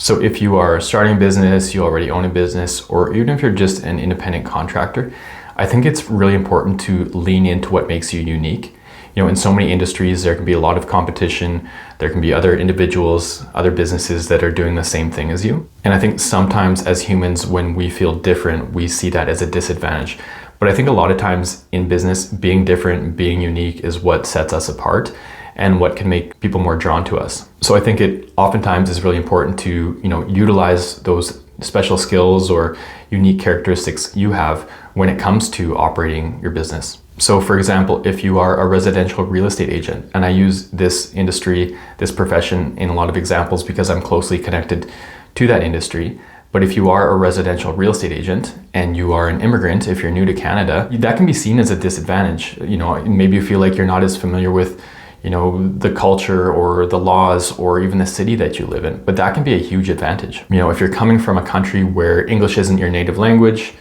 So if you are starting a business, you already own a business, or even if you're just an independent contractor, I think it's really important to lean into what makes you unique. In so many industries, there can be a lot of competition. There can be other individuals, other businesses that are doing the same thing as you. And I think sometimes as humans, when we feel different, we see that as a disadvantage. But I think a lot of times in business, being different, being unique is what sets us apart and what can make people more drawn to us. So I think it oftentimes is really important to, utilize those special skills or unique characteristics you have when it comes to operating your business. So for example, if you are a residential real estate agent, and I use this industry, this profession in a lot of examples because I'm closely connected to that industry. But if you are a residential real estate agent and you are an immigrant, if you're new to Canada, that can be seen as a disadvantage. Maybe you feel like you're not as familiar with the culture or the laws or even the city that you live in, but that can be a huge advantage. If you're coming from a country where English isn't your native language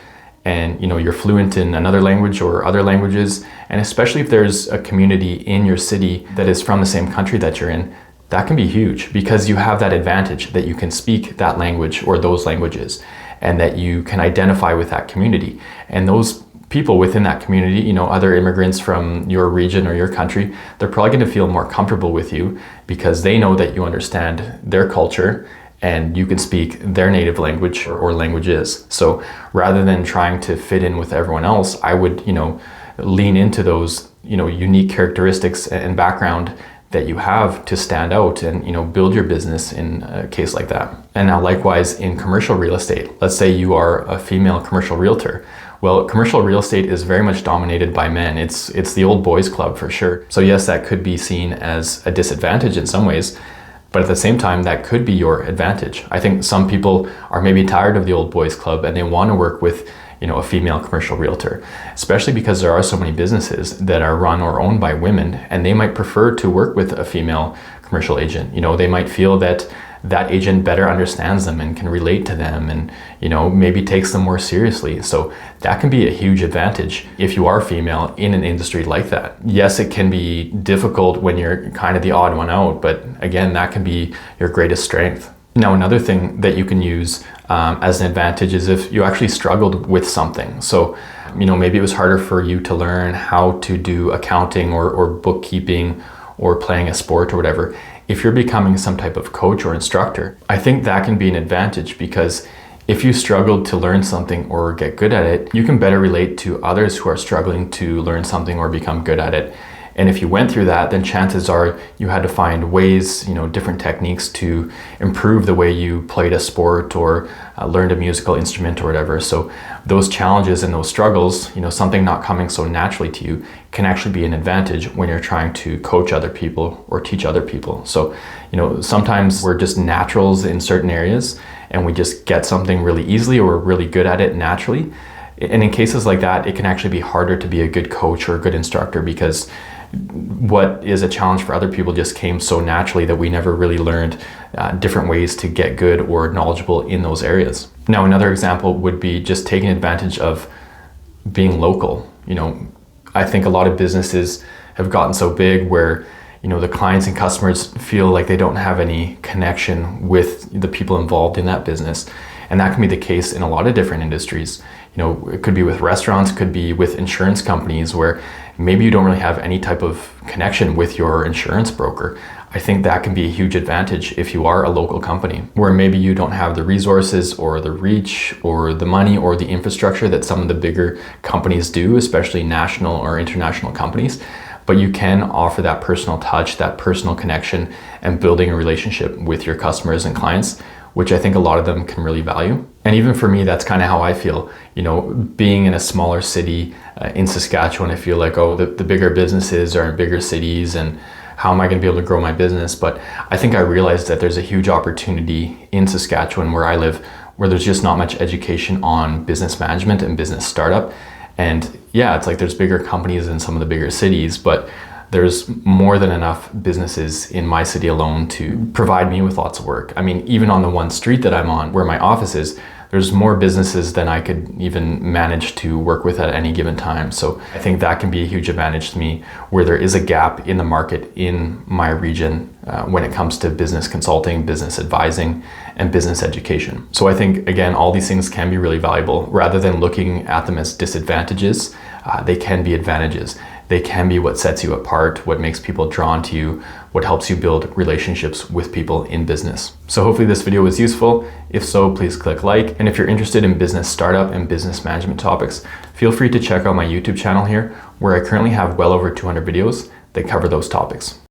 and you're fluent in another language or other languages, and especially if there's a community in your city that is from the same country that you're in, that can be huge because you have that advantage that you can speak that language or those languages and that you can identify with that community. And those people within that community, other immigrants from your region or your country, they're probably going to feel more comfortable with you because they know that you understand their culture and you can speak their native language or languages. So rather than trying to fit in with everyone else, I would, lean into those, unique characteristics and background that you have to stand out and, build your business in a case like that. And now likewise in commercial real estate, let's say you are a female commercial realtor. Well, commercial real estate is very much dominated by men. It's the old boys club for sure. So yes, that could be seen as a disadvantage in some ways, but at the same time, that could be your advantage. I think some people are maybe tired of the old boys club and they want to work with, a female commercial realtor, especially because there are so many businesses that are run or owned by women and they might prefer to work with a female commercial agent. They might feel that agent better understands them and can relate to them and, maybe takes them more seriously. So that can be a huge advantage if you are female in an industry like that. Yes, it can be difficult when you're kind of the odd one out, but again, that can be your greatest strength. Now, another thing that you can use as an advantage is if you actually struggled with something. So, maybe it was harder for you to learn how to do accounting or bookkeeping or playing a sport or whatever. If you're becoming some type of coach or instructor, I think that can be an advantage because if you struggled to learn something or get good at it, you can better relate to others who are struggling to learn something or become good at it. And if you went through that, then chances are you had to find ways, different techniques to improve the way you played a sport or learned a musical instrument or whatever. So those challenges and those struggles, something not coming so naturally to you can actually be an advantage when you're trying to coach other people or teach other people. So, sometimes we're just naturals in certain areas and we just get something really easily or we're really good at it naturally. And in cases like that, it can actually be harder to be a good coach or a good instructor because what is a challenge for other people just came so naturally that we never really learned different ways to get good or knowledgeable in those areas. Now, another example would be just taking advantage of being local. I think a lot of businesses have gotten so big where, the clients and customers feel like they don't have any connection with the people involved in that business. And that can be the case in a lot of different industries. It could be with restaurants, could be with insurance companies where maybe you don't really have any type of connection with your insurance broker. I think that can be a huge advantage if you are a local company where maybe you don't have the resources or the reach or the money or the infrastructure that some of the bigger companies do, especially national or international companies. But you can offer that personal touch, that personal connection, and building a relationship with your customers and clients, which I think a lot of them can really value. And even for me, that's kind of how I feel. Being in a smaller city in Saskatchewan, I feel like, the bigger businesses are in bigger cities and how am I going to be able to grow my business? But I think I realized that there's a huge opportunity in Saskatchewan where I live, where there's just not much education on business management and business startup. And yeah, it's like there's bigger companies in some of the bigger cities, but there's more than enough businesses in my city alone to provide me with lots of work. I mean, even on the one street that I'm on, where my office is, there's more businesses than I could even manage to work with at any given time. So I think that can be a huge advantage to me where there is a gap in the market in my region when it comes to business consulting, business advising, and business education. So I think, again, all these things can be really valuable. Rather than looking at them as disadvantages, they can be advantages. They can be what sets you apart, what makes people drawn to you, what helps you build relationships with people in business. So hopefully this video was useful. If so, please click like. And if you're interested in business startup and business management topics, feel free to check out my YouTube channel here, where I currently have well over 200 videos that cover those topics.